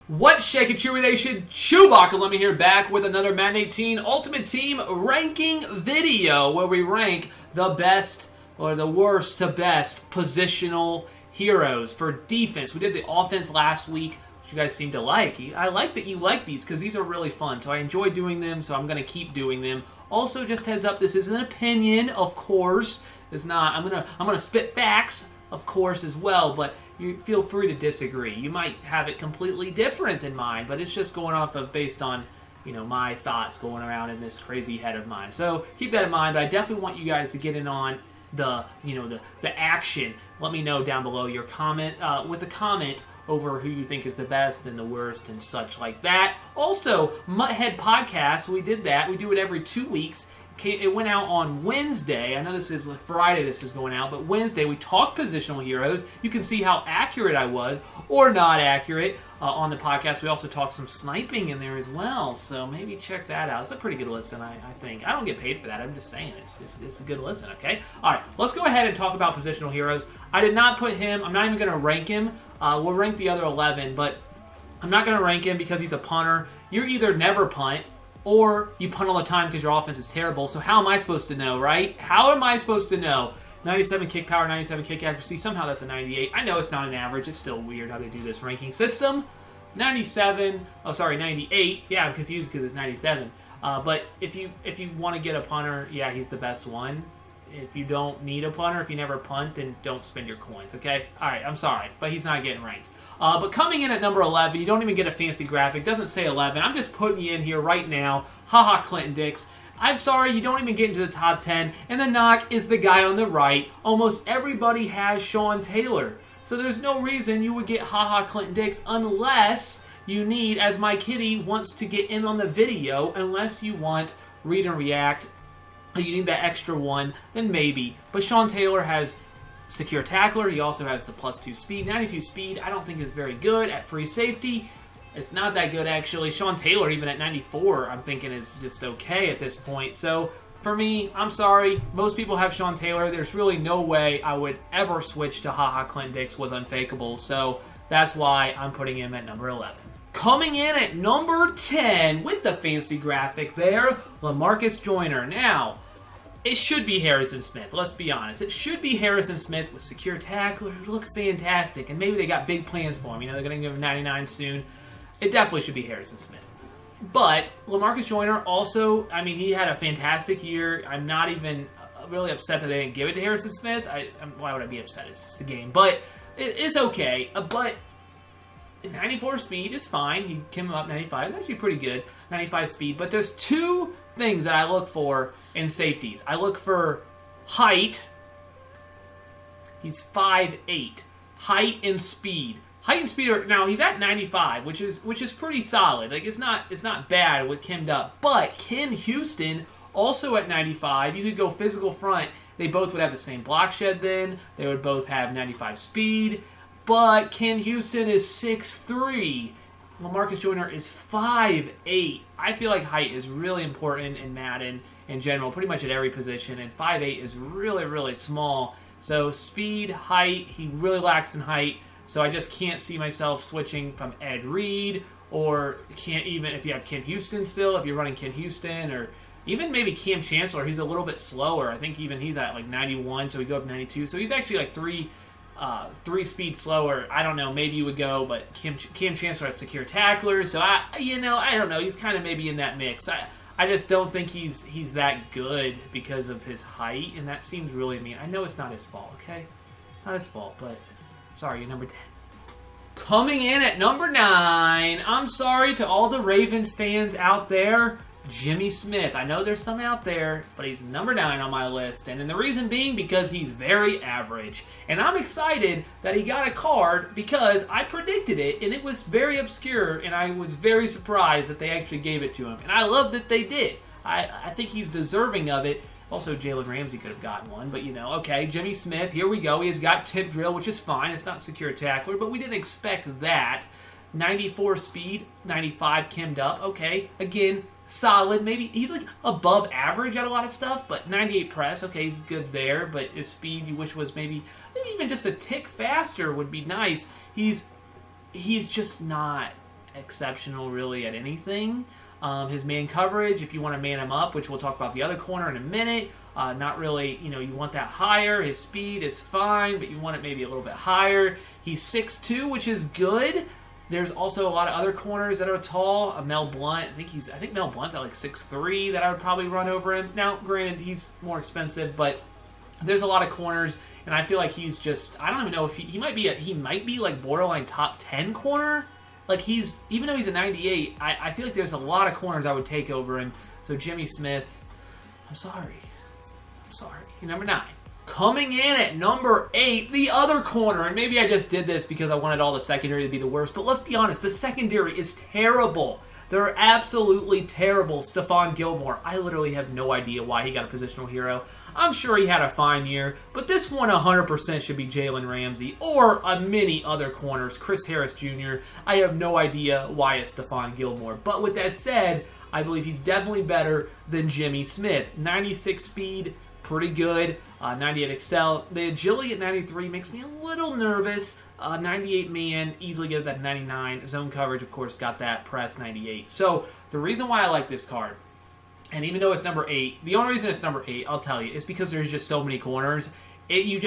What's shaking, Chewy Nation? ChewbaccaLemma here, back with another Madden 18 Ultimate Team ranking video where we rank the best or the worst to best positional heroes for defense. We did the offense last week, which you guys seem to like. I like that you like these because these are really fun, so I enjoy doing them, so I'm going to keep doing them. Also, just heads up, this is an opinion, of course. It's not. I'm gonna spit facts, of course, as well, but you feel free to disagree. You might have it completely different than mine, but it's just going off of based on, you know, my thoughts going around in this crazy head of mine. So keep that in mind, but I definitely want you guys to get in on the, you know, the action. Let me know down below your comment, with a comment over who you think is the best and the worst and such like that. Also, Mutthead Podcast, we did that. We do it every 2 weeks. It went out on Wednesday. I know this is Friday this is going out, but Wednesday we talked positional heroes. You can see how accurate I was, or not accurate, on the podcast. We also talked some sniping in there as well, so maybe check that out. It's a pretty good listen, I think. I don't get paid for that. I'm just saying it's a good listen, okay? All right, let's go ahead and talk about positional heroes. I did not put him. I'm not even going to rank him. We'll rank the other 11, but I'm not going to rank him because he's a punter. You're either never punt, or you punt all the time because your offense is terrible. So how am I supposed to know, right? How am I supposed to know? 97 kick power, 97 kick accuracy. Somehow that's a 98. I know it's not an average. It's still weird how they do this ranking system. 97. Oh, sorry, 98. Yeah, I'm confused because it's 97. But if you want to get a punter, yeah, he's the best one. If you don't need a punter, if you never punt, then don't spend your coins, okay? All right, I'm sorry, but he's not getting ranked. But coming in at number 11, you don't even get a fancy graphic. Doesn't say 11. I'm just putting you in here right now. Haha, Clinton Dix. I'm sorry, you don't even get into the top 10. And the knock is the guy on the right. Almost everybody has Sean Taylor. So there's no reason you would get haha Clinton Dix unless you need, as my kitty wants to get in on the video, unless you want read and react. You need that extra one, then maybe. But Sean Taylor has secure tackler. He also has the +2 speed. 92 speed I don't think is very good. At free safety, it's not that good actually. Sean Taylor, even at 94, I'm thinking is just okay at this point. So for me, I'm sorry. Most people have Sean Taylor. There's really no way I would ever switch to haha Clint Dix with Unfakeable. So that's why I'm putting him at number 11. Coming in at number 10 with the fancy graphic there, LaMarcus Joyner. Now, it should be Harrison Smith, let's be honest. It should be Harrison Smith with secure tackler. It would look fantastic, and maybe they got big plans for him. You know, they're going to give him 99 soon. It definitely should be Harrison Smith. But LaMarcus Joyner also, I mean, he had a fantastic year. I'm not even really upset that they didn't give it to Harrison Smith. Why would I be upset? It's just a game. But it is okay. But 94 speed is fine. He came up 95. It's actually pretty good. 95 speed. But there's two things that I look for in safeties. I look for height. He's 5'8". Height and speed. Height and speed are, now he's at 95, which is pretty solid. Like it's not bad with Kimmed up. But Ken Houston also at 95. You could go physical front. They both would have the same block shed then. They would both have 95 speed. But Ken Houston is 6'3". LaMarcus Joyner is 5'8". I feel like height is really important in Madden in general, pretty much at every position, and 5'8" is really, really small. So speed, height, he really lacks in height, so I just can't see myself switching from Ed Reed, or can't even, if you have Ken Houston still, if you're running Ken Houston, or even maybe Cam Chancellor, who's a little bit slower. I think even he's at like 91, so we go up 92. So he's actually like three speed slower. I don't know, maybe you would go, but Cam Chancellor has secure tackler, so I don't know. He's kind of maybe in that mix. I just don't think he's that good because of his height, and that seems really mean. I know it's not his fault, okay? It's not his fault, but sorry, you're number 10. Coming in at number 9, I'm sorry to all the Ravens fans out there, Jimmy Smith. I know there's some out there, but he's number 9 on my list. And the reason being because he's very average. And I'm excited that he got a card because I predicted it, and it was very obscure, and I was very surprised that they actually gave it to him. And I love that they did. I think he's deserving of it. Also, Jalen Ramsey could have gotten one, but you know, okay, Jimmy Smith, here we go. He has got tip drill, which is fine. It's not secure tackler, but we didn't expect that. 94 speed, 95 Kimmed up. Okay, again, solid. Maybe he's like above average at a lot of stuff, but 98 press, okay, he's good there, but his speed you wish was maybe even just a tick faster would be nice. He's just not exceptional really at anything. His man coverage, if you want to man him up, which we'll talk about the other corner in a minute, not really, you know, you want that higher. His speed is fine, but you want it maybe a little bit higher. He's 6'2", which is good. There's also a lot of other corners that are tall. Mel Blount, I think Mel Blount's at like 6'3", that I would probably run over him. Now, granted, he's more expensive, but there's a lot of corners, and I feel like he's just, I don't even know if he might be like borderline top 10 corner. Like even though he's a 98, I feel like there's a lot of corners I would take over him. So Jimmy Smith, I'm sorry. Number 9. Coming in at number 8, the other corner, and maybe I just did this because I wanted all the secondary to be the worst, but let's be honest, the secondary is terrible. They're absolutely terrible. Stephon Gilmore, I literally have no idea why he got a positional hero. I'm sure he had a fine year, but this one 100% should be Jalen Ramsey or many other corners. Chris Harris Jr., I have no idea why it's Stephon Gilmore. But with that said, I believe he's definitely better than Jimmy Smith. 96 speed, pretty good. 98 excel. The agility at 93 makes me a little nervous. 98 man, easily get that 99. Zone coverage, of course, got that press 98. So the reason why I like this card, and even though it's number 8, the only reason it's number 8, I'll tell you, is because there's just so many corners. He's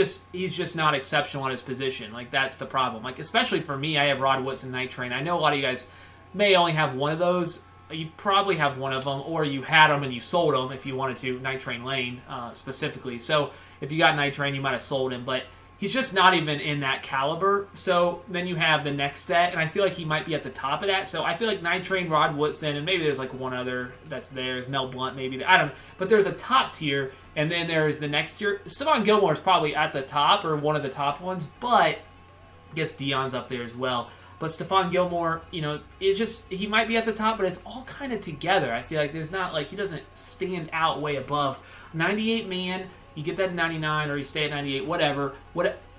just not exceptional at his position. Like, that's the problem. Like, especially for me, I have Rod Woodson, Night Train. I know a lot of you guys may only have one of those. You probably have one of them, or you had them and you sold them if you wanted to. Night Train Lane, specifically. So if you got Night Train, you might have sold him, but he's just not even in that caliber. So then you have the next set, and I feel like he might be at the top of that. So I feel like Night Train, Rod Woodson, and maybe there's like one other that's there. Mel Blount, maybe. I don't know. But there's a top tier, and then there's the next tier. Stephon Gilmore is probably at the top, or one of the top ones, but I guess Dion's up there as well. But Stephon Gilmore, you know, he might be at the top, but it's all kind of together. I feel like there's not, like, he doesn't stand out way above. 98 man, you get that 99, or you stay at 98, whatever.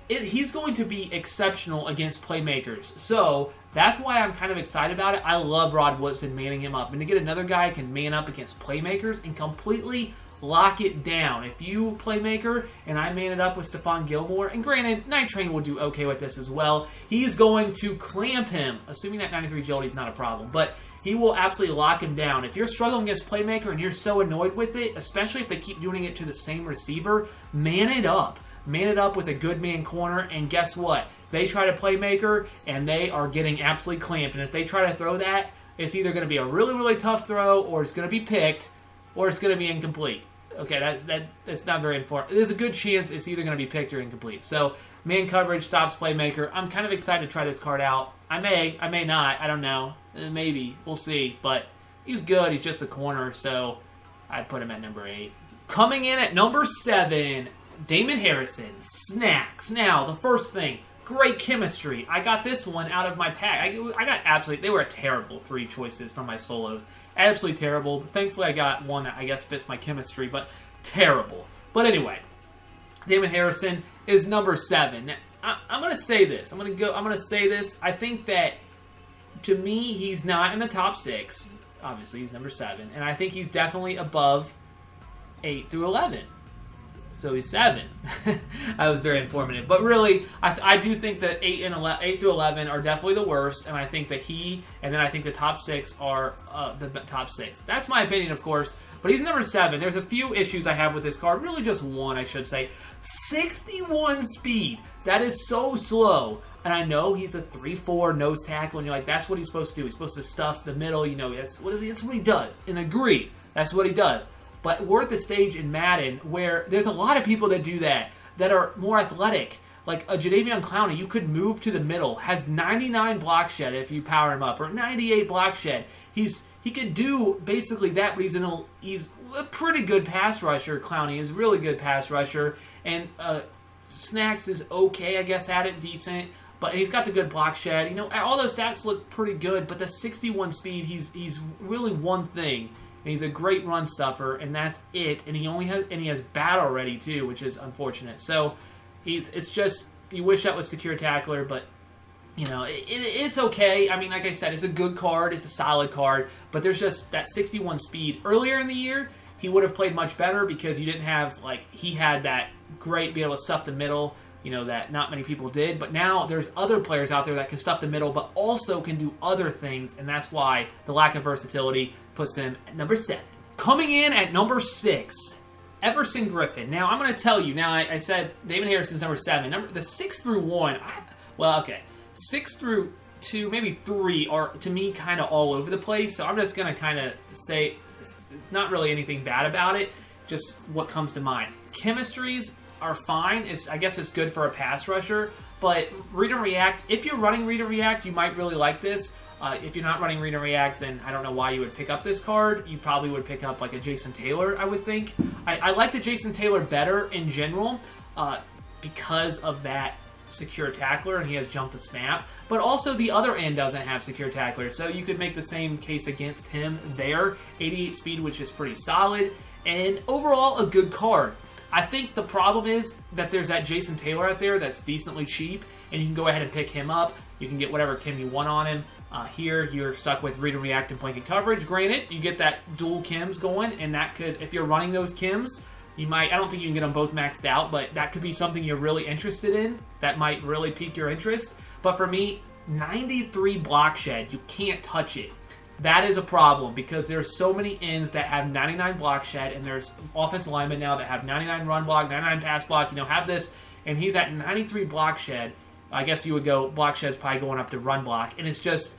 He's going to be exceptional against playmakers. So that's why I'm kind of excited about it. I love Rod Woodson manning him up. And to get another guy who can man up against playmakers and completely lock it down. If you playmaker and I man it up with Stephon Gilmore, and granted, Night Train will do okay with this as well, he's going to clamp him, assuming that 93 agility is not a problem, but he will absolutely lock him down. If you're struggling against playmaker and you're so annoyed with it, especially if they keep doing it to the same receiver, man it up. Man it up with a good man corner, and guess what? They try to playmaker, and they are getting absolutely clamped, and if they try to throw that, it's either going to be a really, really tough throw, or it's going to be picked, or it's going to be incomplete. Okay, that's not very important. There's a good chance it's either going to be picked or incomplete. So, man coverage stops playmaker. I'm kind of excited to try this card out. I may not. I don't know. Maybe. We'll see. But he's good. He's just a corner, so I'd put him at number 8. Coming in at number 7, Damon Harrison. Snacks. Now, the first thing, great chemistry. I got this one out of my pack. I got absolutely, they were terrible 3 choices from my solos. Absolutely terrible. Thankfully, I got one that I guess fits my chemistry, but terrible. But anyway, Damon Harrison is number 7. Now, I'm going to say this. I'm going to say this. I think that, to me, he's not in the top 6. Obviously, he's number 7. And I think he's definitely above 8 through 11. So he's 7. That was very informative. But really, I do think that 8 through 11 are definitely the worst. And I think that and then I think the top 6 are the top 6. That's my opinion, of course. But he's number 7. There's a few issues I have with this card. Really just one, I should say. 61 speed. That is so slow. And I know he's a 3-4 nose tackle. And you're like, that's what he's supposed to do. He's supposed to stuff the middle. You know, that's what he does. And agree. That's what he does. But we're at the stage in Madden where there's a lot of people that do that are more athletic. Like a Jadeveon Clowney, you could move to the middle, has 99 block shed if you power him up, or 98 block shed. He could do basically that, but he's a pretty good pass rusher. Clowney is a really good pass rusher, and Snacks is okay, I guess, at it, decent. But he's got the good block shed. You know, all those stats look pretty good, but the 61 speed, he's really one thing. And he's a great run stuffer, and that's it. And he has bat already too, which is unfortunate. So it's just, you wish that was secure tackler, but you know, it's okay. I mean, like I said, it's a good card, it's a solid card, but there's just that 61 speed. Earlier in the year, he would have played much better because you didn't have, like, he had that great be able to stuff the middle. you know, that not many people did. But now there's other players out there that can stuff the middle, but also can do other things, and that's why the lack of versatility puts them at number 7. Coming in at number 6, Everson Griffin. Now, I'm going to tell you, now I said David Harrison's number 7. The 6 through 1, well, okay. 6 through 2, maybe 3 are, to me, kind of all over the place. So I'm just going to kind of say, not really anything bad about it, just what comes to mind. Chemistries are fine. I guess it's good for a pass rusher. But read and react, if you're running read and react, you might really like this. If you're not running read and react, then I don't know why you would pick up this card. You probably would pick up like a Jason Taylor, I would think. I like the Jason Taylor better in general because of that secure tackler, and he has jump the snap. But also the other end doesn't have secure tackler, so you could make the same case against him there. 88 speed, which is pretty solid, and overall a good card. I think the problem is that there's that Jason Taylor out there that's decently cheap, and you can go ahead and pick him up. You can get whatever Kim you want on him. Here, you're stuck with read and react and blanket coverage. Granted, you get that dual Kims going, and that could, if you're running those Kims, you might, I don't think you can get them both maxed out, but that could be something you're really interested in. That might really pique your interest. But for me, 93 block shed, you can't touch it. That is a problem because there's so many ends that have 99 block shed, and there's offensive linemen now that have 99 run block, 99 pass block, you know, have this, and he's at 93 block shed. I guess you would go, block shed's probably going up to run block, and it's just,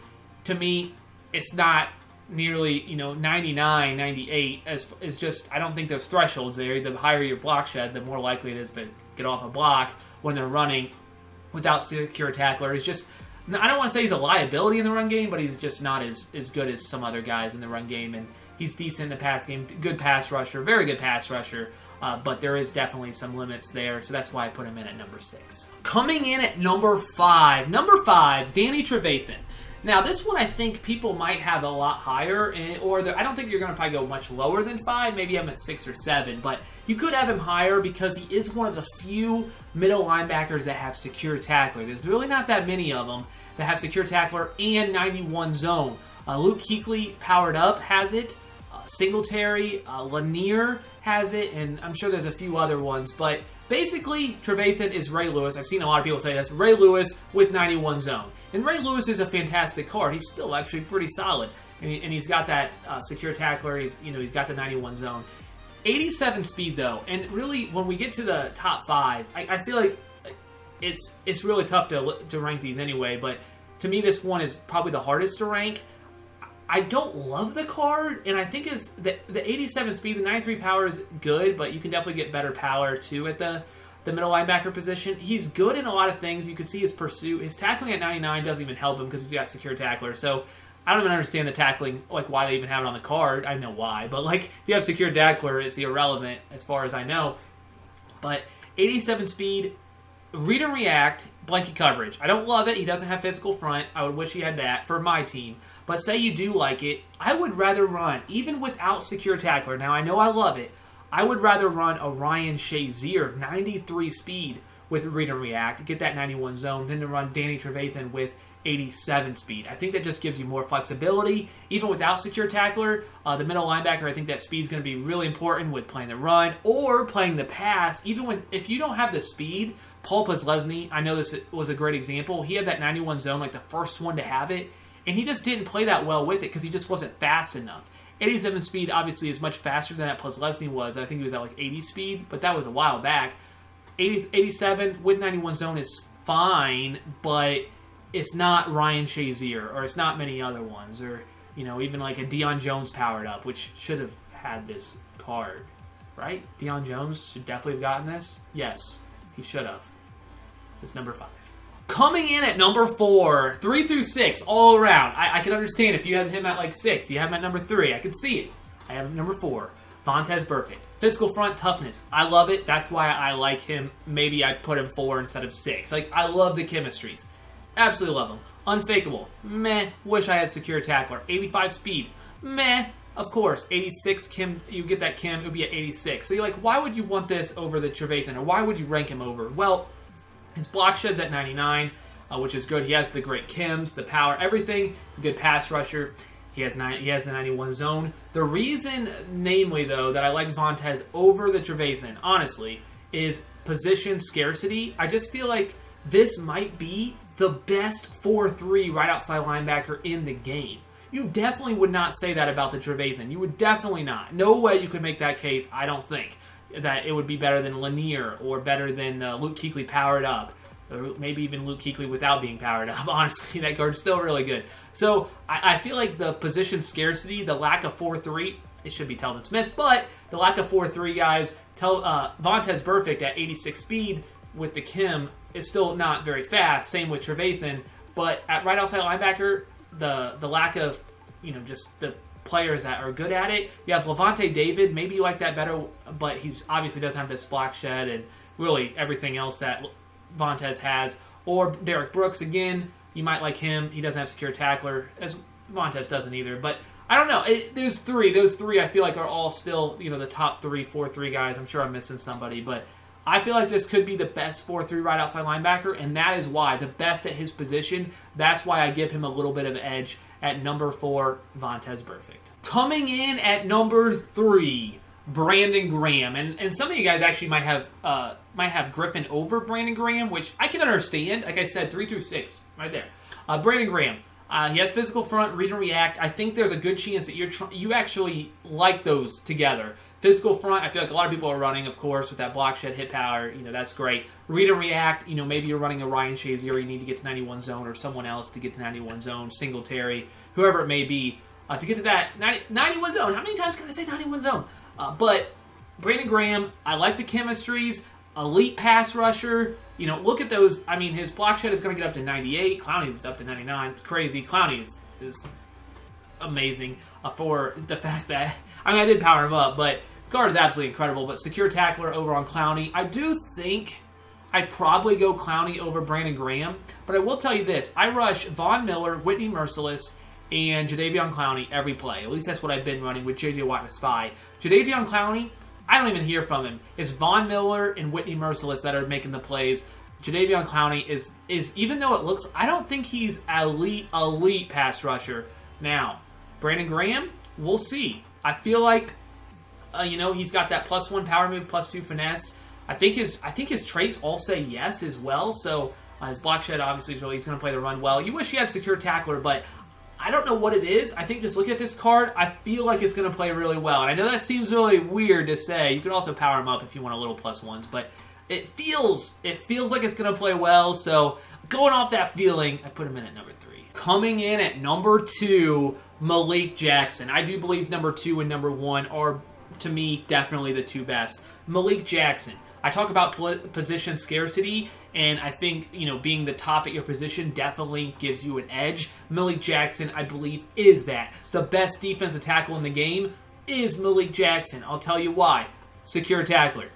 to me, it's not nearly, you know, 99, 98. It's just, I don't think there's thresholds there. The higher your block shed, the more likely it is to get off a block when they're running without secure tackler. It's just, I don't want to say he's a liability in the run game, but he's just not as good as some other guys in the run game, and he's decent in the pass game. Good pass rusher, very good pass rusher, but there is definitely some limits there, so that's why I put him in at number 6. Coming in at number 5. Number 5, Danny Trevathan. Now, this one I think people might have a lot higher, or I don't think you're going to probably go much lower than 5. Maybe I'm at 6 or 7, but you could have him higher because he is one of the few middle linebackers that have secure tackler. There's really not that many of them that have secure tackler and 91 zone. Luke Kuechly, powered up, has it. Singletary, Lanier has it, and I'm sure there's a few other ones, but basically, Trevathan is Ray Lewis. I've seen a lot of people say this. Ray Lewis with 91 zone. And Ray Lewis is a fantastic card. He's still actually pretty solid. And he's got that secure tackler. He's got the 91 zone. 87 speed, though. And really, when we get to the top 5, I feel like it's really tough to rank these anyway. But to me, this one is probably the hardest to rank. I don't love the card, and I think it's the 87 speed, the 93 power is good, but you can definitely get better power too at the middle linebacker position. He's good in a lot of things. You can see his pursuit. His tackling at 99 doesn't even help him because he's got secure tackler. So I don't even understand the tackling, like why they even have it on the card. I know why, but like if you have secure tackler, it's irrelevant as far as I know. But 87 speed, read and react, blanket coverage. I don't love it. He doesn't have physical front. I would wish he had that for my team. But say you do like it, I would rather run, even without secure tackler. Now, I know I love it. I would rather run a Ryan Shazier, 93 speed with read and react, get that 91 zone, than to run Danny Trevathan with 87 speed. I think that just gives you more flexibility. Even without secure tackler, the middle linebacker, I think that speed is going to be really important with playing the run or playing the pass. Even if you don't have the speed, Paul Posluszny, I know this was a great example. He had that 91 zone, like the first one to have it, and he just didn't play that well with it because he just wasn't fast enough. 87 speed obviously is much faster than that Posluszny was. I think he was at like 80 speed, but that was a while back. 87 with 91 zone is fine, but it's not Ryan Shazier, or it's not many other ones, or even like a Deion Jones powered up, which should have had this card, right? Deion Jones should definitely have gotten this. Yes, he should have. It's number 5. Coming in at number 4, 3 through 6, all around. I can understand if you had him at like 6, you have him at number 3. I can see it. I have him at number 4. Vontaze Burfict. Physical front toughness. I love it. That's why I like him. Maybe I put him 4 instead of 6. Like, I love the chemistries. Absolutely love him. Unfakeable. Meh. Wish I had secure tackler. 85 speed. Meh. Of course. 86 Kim. You get that Kim. It would be at 86. So you're like, why would you want this over the Trevathan? Or why would you rank him over? Well, his block shed's at 99, which is good. He has the great Kims, the power, everything. He's a good pass rusher. He has the 91 zone. The reason, namely, though, that I like Vontaze over the Trevathan, honestly, is position scarcity, I just feel like this might be the best 4-3 right outside linebacker in the game. You definitely would not say that about the Trevathan. You would definitely not. No way you could make that case, I don't think, that it would be better than Lanier or better than Luke Kuechly powered up. Or maybe even Luke Kuechly without being powered up. Honestly, that card's still really good. So I feel like the position scarcity, the lack of 4-3, it should be Telvin Smith, but the lack of 4-3 guys, Vontaze Burfict at 86 speed with the Kim is still not very fast. Same with Trevathan, but at right outside linebacker, the lack of, just the players that are good at it. You have Levante David, maybe you like that better, but he's obviously doesn't have this block shed and really everything else that Vontaze has. Or Derek Brooks, again, you might like him. He doesn't have secure tackler, as Vontaze doesn't either, but I don't know. Those three I feel like are all still, the top 3, 4-3 guys. I'm sure I'm missing somebody, but I feel like this could be the best 4-3 right outside linebacker, and that is why, the best at his position, that's why I give him a little bit of edge at number 4, Vontaze Burfict. Coming in at number 3, Brandon Graham, and some of you guys actually might have Griffin over Brandon Graham, which I can understand. Like I said, 3 through 6, right there. Brandon Graham. He has physical front, read and react. I think there's a good chance that you actually like those together. Physical front, I feel like a lot of people are running, of course, with that block shed, hit power. That's great. Read and react, maybe you're running a Ryan Shazier, you need to get to 91 zone, or someone else to get to 91 zone, Singletary, whoever it may be, to get to that 91 zone. How many times can I say 91 zone? But Brandon Graham, I like the chemistries. Elite pass rusher. Look at those. I mean, his block shed is going to get up to 98. Clowney's is up to 99. Crazy. Clowney's is amazing for the fact that, I did power him up, but guard is absolutely incredible. But secure tackler over on Clowney. I do think I'd probably go Clowney over Brandon Graham, but I will tell you this. I rush Von Miller, Whitney Merciless, and Jadeveon Clowney every play. At least that's what I've been running with J.J. Watt and Spy. Jadeveon Clowney, I don't even hear from him. It's Von Miller and Whitney Merciless that are making the plays. Jadeveon Clowney is even though it looks, I don't think he's elite pass rusher. Now, Brandon Graham, we'll see. I feel like, he's got that +1 power move, +2 finesse. I think his traits all say yes as well. So his block shed obviously is really, he's going to play the run well. You wish he had secure tackler, but I don't know what it is. I think just look at this card, I feel like it's going to play really well. And I know that seems really weird to say. You can also power him up if you want a little +1s, but it feels like it's going to play well. So going off that feeling, I put him in at number 3. Coming in at number 2, Malik Jackson. I do believe number 2 and number 1 are, to me, definitely the 2 best. Malik Jackson. I talk about position scarcity, and I think, being the top at your position definitely gives you an edge. Malik Jackson, I believe, is that. The best defensive tackle in the game is Malik Jackson. I'll tell you why. Secure tackler.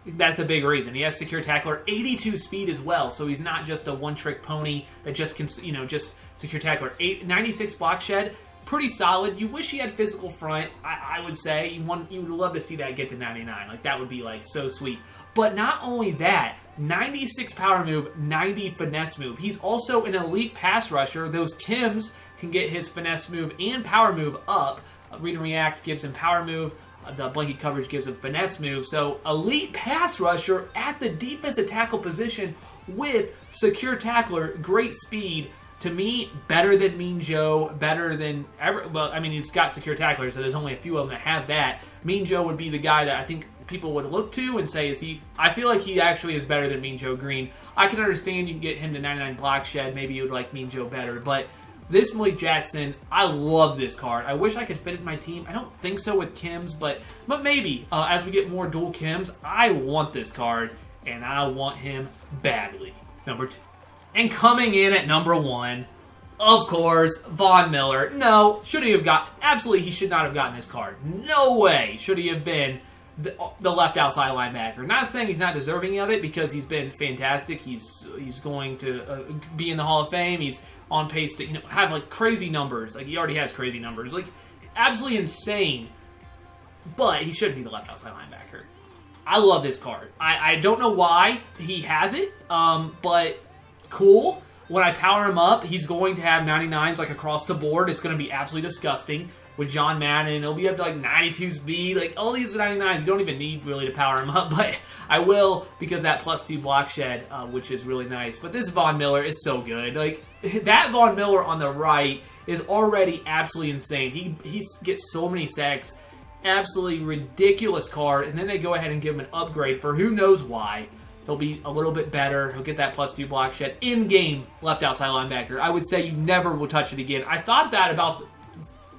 That's the big reason. He has secure tackler, 82 speed as well, so he's not just a one-trick pony that just can, just secure tackler. 96 block shed, pretty solid. You wish he had physical front, I would say. You would love to see that get to 99. Like, that would be, so sweet. But not only that, 96 power move, 90 finesse move. He's also an elite pass rusher. Those Kims can get his finesse move and power move up. Read and react gives him power move. The blanket coverage gives him finesse move. So elite pass rusher at the defensive tackle position with secure tackler, great speed. To me, better than Mean Joe, better than ever. Well, he's got secure tackler, so there's only a few of them that have that. Mean Joe would be the guy that I think people would look to and say, I feel like he actually is better than Mean Joe Green. I can understand you can get him to 99 block shed. Maybe you would like Mean Joe better, but this Malik Jackson, I love this card. I wish I could fit it in my team. I don't think so with Kims, but maybe as we get more dual Kims, I want this card, and I want him badly. Number 2. And coming in at number 1, of course, Von Miller. No, should he have absolutely he should not have gotten this card. No way should he have been the left outside linebacker. Not saying he's not deserving of it, because he's been fantastic. He's going to be in the Hall of Fame. He's on pace to have crazy numbers. He already has crazy numbers. Absolutely insane. But he shouldn't be the left outside linebacker. I love this card. I don't know why he has it, but cool. when I power him up, he's going to have 99s like across the board. It's going to be absolutely disgusting. With John Madden, it'll be up to like 92 speed, like all these 99s. You don't even need really to power him up, but I will because that +2 block shed, which is really nice. But this Von Miller is so good. Like that Von Miller on the right is already absolutely insane. He gets so many sacks, absolutely ridiculous card, and then they go ahead and give him an upgrade for who knows why. He'll be a little bit better. He'll get that +2 block shed in-game left outside linebacker. I would say you never will touch it again. I thought that about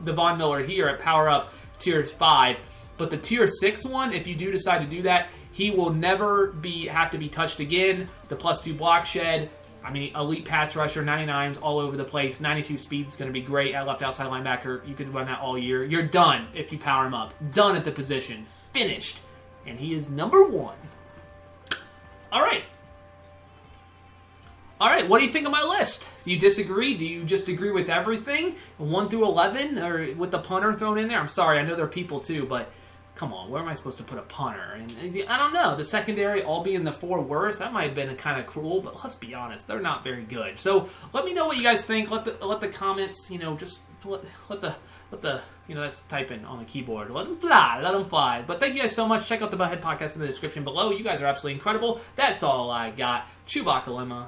the Von Miller here at Power Up Tier 5, but the Tier 6 one, if you do decide to do that, he will never have to be touched again. The +2 block shed, I mean, elite pass rusher, 99s all over the place. 92 speed is going to be great at left outside linebacker. You could run that all year. You're done if you power him up. Done at the position. Finished. And he is number 1. All right. All right, what do you think of my list? Do you disagree? Do you just agree with everything? 1 through 11, or with the punter thrown in there? I'm sorry, I know there are people too, but come on, where am I supposed to put a punter? And I don't know. The secondary all being the 4 worst, that might have been kind of cruel, but let's be honest, they're not very good. So let me know what you guys think. Let the comments, just let the that's typing on the keyboard. Let them fly. Let them fly. But thank you guys so much. Check out the Butthead Podcast in the description below. You guys are absolutely incredible. That's all I got. ChewbaccaLemma.